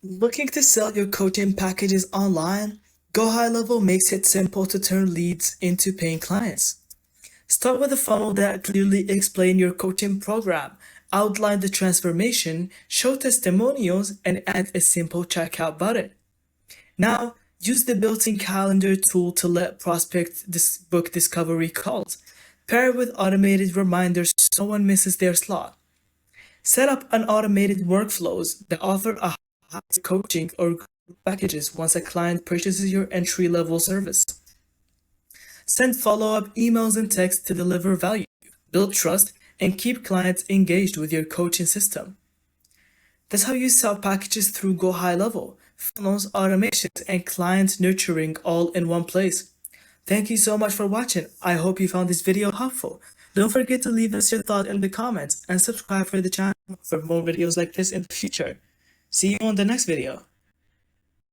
Looking to sell your coaching packages online? GoHighLevel makes it simple to turn leads into paying clients. Start with a funnel that clearly explains your coaching program, outline the transformation, show testimonials, and add a simple checkout button. Now, use the built-in calendar tool to let prospects book discovery calls. Pair it with automated reminders so no one misses their slot. Set up an automated workflows that offer a high coaching or group packages once a client purchases your entry-level service. Send follow-up emails and texts to deliver value, build trust, and keep clients engaged with your coaching system. That's how you sell packages through GoHighLevel, funnels, automations, and client nurturing all in one place. Thank you so much for watching. I hope you found this video helpful. Don't forget to leave us your thought in the comments and subscribe for the channel for more videos like this in the future. See you on the next video.